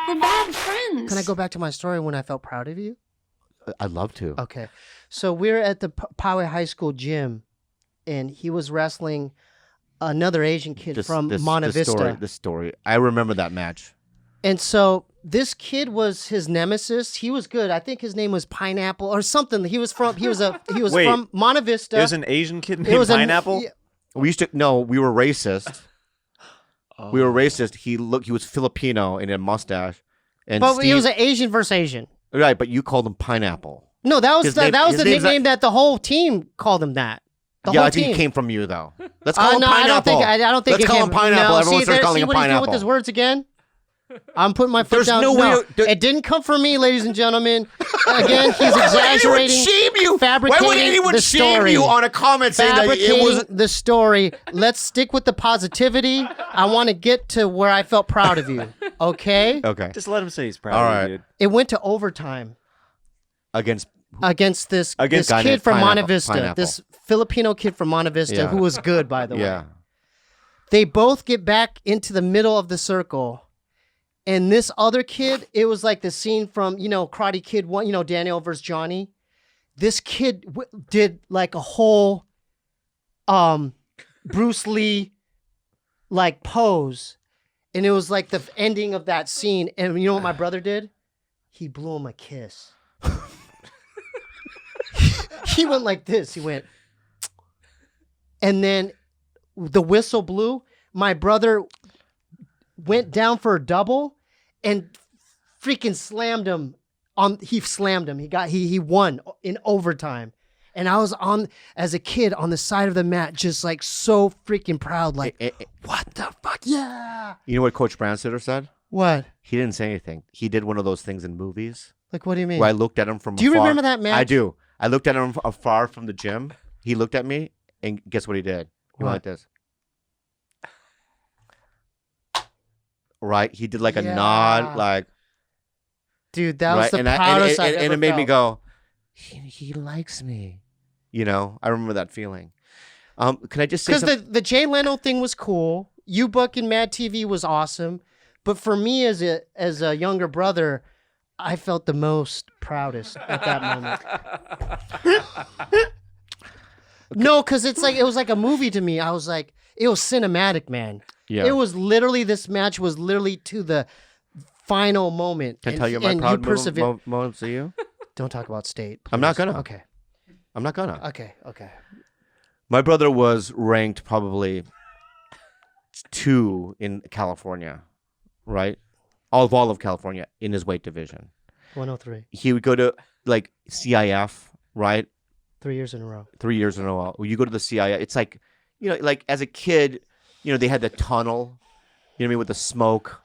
We're bad friends. Can I go back to my story when I felt proud of you? I'd love to. Okay. So we're at the Poway High School gym, and he was wrestling another Asian kid from Monte Vista. The story. I remember that match. And so this kid was his nemesis. He was good. I think his name was Pineapple or something. He was from from Monte Vista. There's an Asian kid named Pineapple? We were racist. We were racist. He was Filipino and had a mustache. And but he was an Asian versus Asian. Right, but you called him Pineapple. No, that was the nickname that the whole team called him that. I think it came from you though. Let's call him Pineapple. I don't think Let's call him Pineapple. Everyone starts calling him Pineapple. With his words again. I'm putting my foot down. It didn't come from me, ladies and gentlemen. Again, he's exaggerating. Fabricating Why would anyone the shame story. you on a comment saying that it wasn't the story? Let's stick with the positivity. I want to get to where I felt proud of you. Okay? Okay. Just let him say he's proud of you, dude. It went to overtime. Against this kid from Monte Vista. Pineapple. This Filipino kid from Monte Vista who was good, by the way. Yeah. They both get back into the middle of the circle. And this other kid, it was like the scene from, Karate Kid 1, Daniel versus Johnny. This kid did like a whole Bruce Lee like pose. And it was like the ending of that scene. And you know what my brother did? He blew him a kiss. He went like this. He went. And then the whistle blew. My brother went down for a double and freaking slammed him. He slammed him. He won in overtime. And I was as a kid on the side of the mat, just like so freaking proud. Like, what the fuck? Yeah. You know what Coach Brownsitter said? What? He didn't say anything. He did one of those things in movies. Like, what do you mean? Where I looked at him from afar. Do you remember that match? I do. I looked at him afar from the gym. He looked at me, and guess what he did? He went like this. Right? He did like a nod, like. Dude, that was the proudest I've ever and it made me felt. go, he likes me. I remember that feeling. Can I just say because the Jay Leno thing was cool. U-Buck and Mad TV was awesome. But for me as a younger brother, I felt the most proudest at that moment. No, because it was like a movie to me. I was like, it was cinematic, man. Yeah. It was literally, this match was literally to the final moment. Can I tell you my proud moments to you? Don't talk about state. Please. I'm not gonna. Okay. I'm not gonna. Okay. My brother was ranked probably 2 in California, right? All of California in his weight division. 103. He would go to like CIF, right? 3 years in a row. 3 years in a row. You go to the CIF. It's like, like as a kid, they had the tunnel, you know what I mean, with the smoke.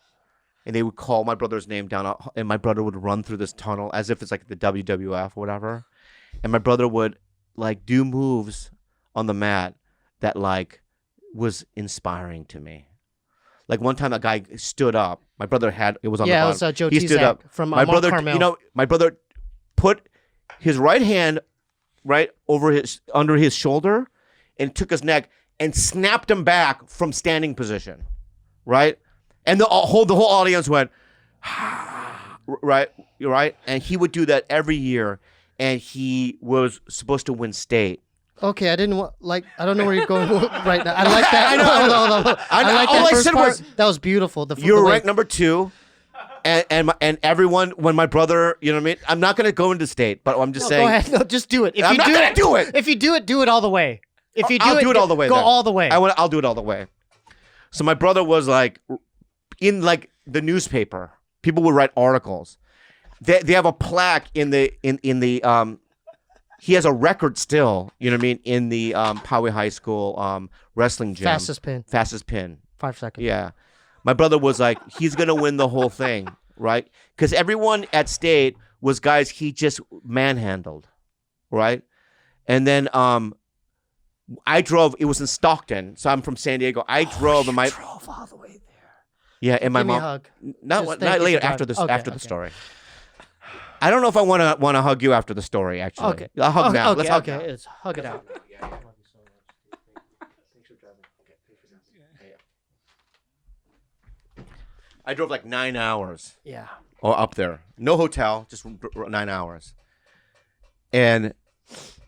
And they would call my brother's name down, and my brother would run through this tunnel as if it's like the WWF or whatever. And my brother would like do moves on the mat that like was inspiring to me. Like one time, a guy stood up. My brother it was on the bottom. Yeah, it was Joe He stood up from my brother. Carmel. My brother put his right hand right under his shoulder, and took his neck and snapped him back from standing position, right? And the whole audience went, right, and he would do that every year, and he was supposed to win state. Okay, I don't know where you're going right now. I like that. I know. I like that first part. That was beautiful. You were ranked number 2, and everyone, when my brother, you know what I mean? I'm not going to go into state, but I'm just saying. Go ahead. No, just do it. I'm not going to do it. If you do it all the way. If you I'll do it all the way. Go all the way. I'll do it all the way. So my brother was like, in like the newspaper, people would write articles. They have a plaque in the he has a record still, you know what I mean, in the Poway High School wrestling gym. Fastest pin. 5 seconds. Yeah. My brother was like, he's going to win the whole thing, right? Because everyone at state was guys he just manhandled, right? And then I drove, it was in Stockton, so I'm from San Diego. I drove and drove all the way there. Yeah, and my Give me mom. a hug. Not later. After this. After the story. I don't know if I want to hug you after the story. Actually, okay. I'll hug now. Okay, Let's hug. Okay, let's hug it out. I drove like 9 hours. Yeah. Or up there. No hotel, just 9 hours. And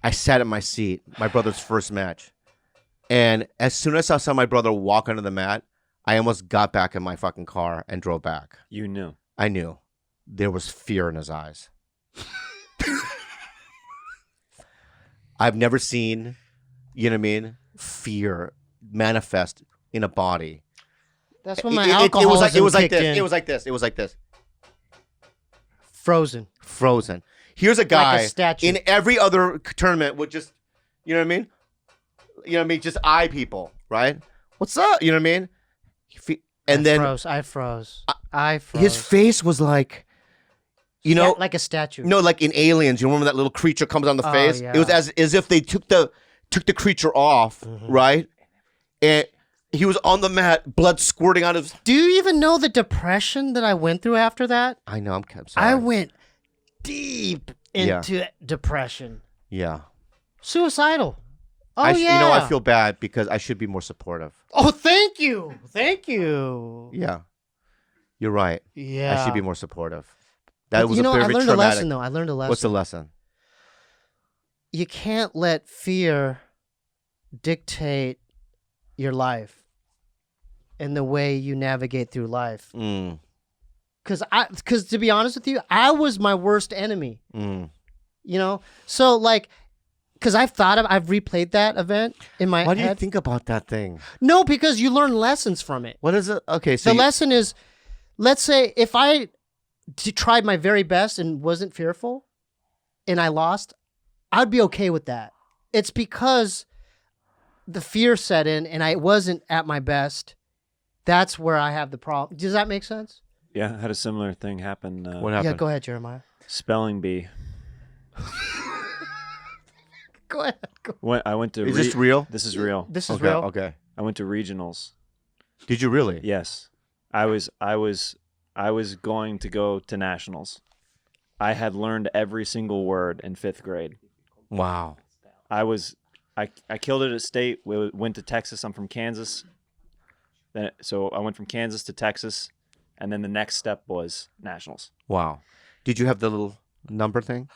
I sat in my seat, my brother's first match. And as soon as I saw my brother walk onto the mat, I almost got back in my fucking car and drove back. You knew. I knew. There was fear in his eyes. I've never seen, you know what I mean, fear manifest in a body. That's when my alcoholism it was like kicked this. in. It was like this. It was like this. Frozen. Frozen. Here's a guy Like a statue. in every other tournament would just, you know what I mean? You know what I mean? Just eye people, right? What's up? You know what I mean? I froze. His face was like, you know, like a statue. No, like in Aliens. You remember that little creature comes on the face? Yeah. It was as if they took the creature off, right? And he was on the mat, blood squirting out of his. Do you even know the depression that I went through after that? I know. I'm sorry. I went deep into depression. Yeah. Suicidal. Oh, yeah. You know, I feel bad because I should be more supportive. Oh, thank you. Thank you. Yeah. You're right. Yeah. I should be more supportive. That was I very learned traumatic. a lesson, though. I learned a lesson. What's the lesson? You can't let fear dictate your life and the way you navigate through life. Because to be honest with you, I was my worst enemy. You know? So, like, because I've replayed that event in my head. Why do you think about that thing? No, because you learn lessons from it. What is it? Okay, so the lesson is, let's say if I tried my very best and wasn't fearful and I lost, I'd be okay with that. It's because the fear set in and I wasn't at my best. That's where I have the problem. Does that make sense? Yeah, I had a similar thing happen. What happened? Yeah, go ahead, Jeremiah. Spelling bee. Go ahead. I went to. Is this real? This is real. This is real. Okay. I went to regionals. Did you really? Yes, I was going to go to nationals. I had learned every single word in 5th grade. Wow. I killed it at state. We went to Texas. I'm from Kansas. So I went from Kansas to Texas, and then the next step was nationals. Wow. Did you have the little number thing?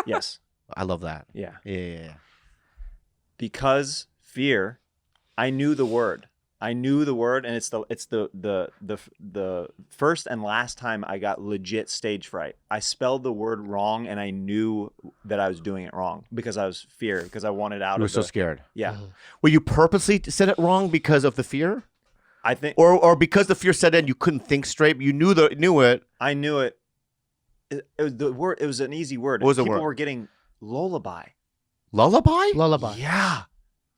Yes. I love that. Yeah. Yeah. Because fear, I knew the word. And it's the first and last time I got legit stage fright. I spelled the word wrong, and I knew that I was doing it wrong because I was fear, because I wanted out. You were so scared. Yeah. Were you purposely said it wrong because of the fear? I think, or because the fear set in, you couldn't think straight. You knew it. I knew it. It was the word. It was an easy word. What was the People word? were getting lullaby. Lullaby? Lullaby. Yeah.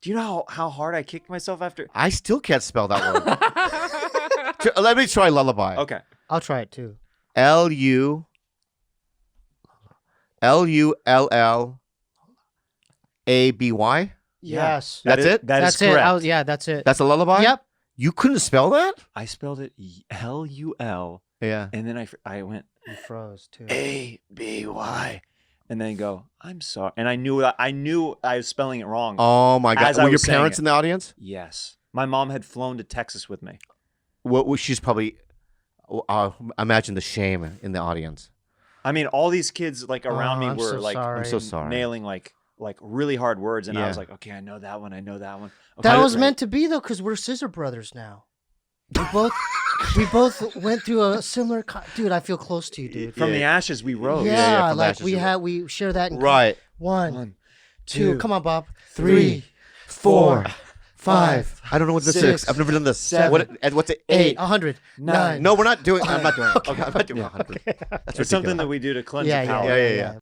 Do you know how hard I kicked myself after? I still can't spell that word. Let me try lullaby. Okay. I'll try it too. Lullaby. Yes. That's it? That's it. correct. That's it. That's a lullaby? Yep. You couldn't spell that? I spelled it L-U-L. Yeah. And then I went You froze too. A-B-Y. And then go, I'm sorry. And I knew I was spelling it wrong. Oh my God. As I Were your was saying parents it. in the audience? Yes. My mom had flown to Texas with me. Well, she's probably, imagine the shame in the audience. I mean, all these kids like around me I'm were so like, sorry. I'm so sorry. nailing like really hard words. And Yeah. I was like, okay, I know that one. Okay, That was great. meant to be though, because we're scissor brothers now. We both went through a similar. Dude, I feel close to you, dude. From the ashes, we rose. Yeah, from the like ashes we share that. In Right. One, two. Come on, Bob. 3, 4, 5. I don't know what this 6, is. I've never done this. 7, What's it? 8, 100, 9. No, we're not doing. I'm not doing it. Okay, I'm not doing 100. That's It's something that we do to cleanse the palate. Yeah.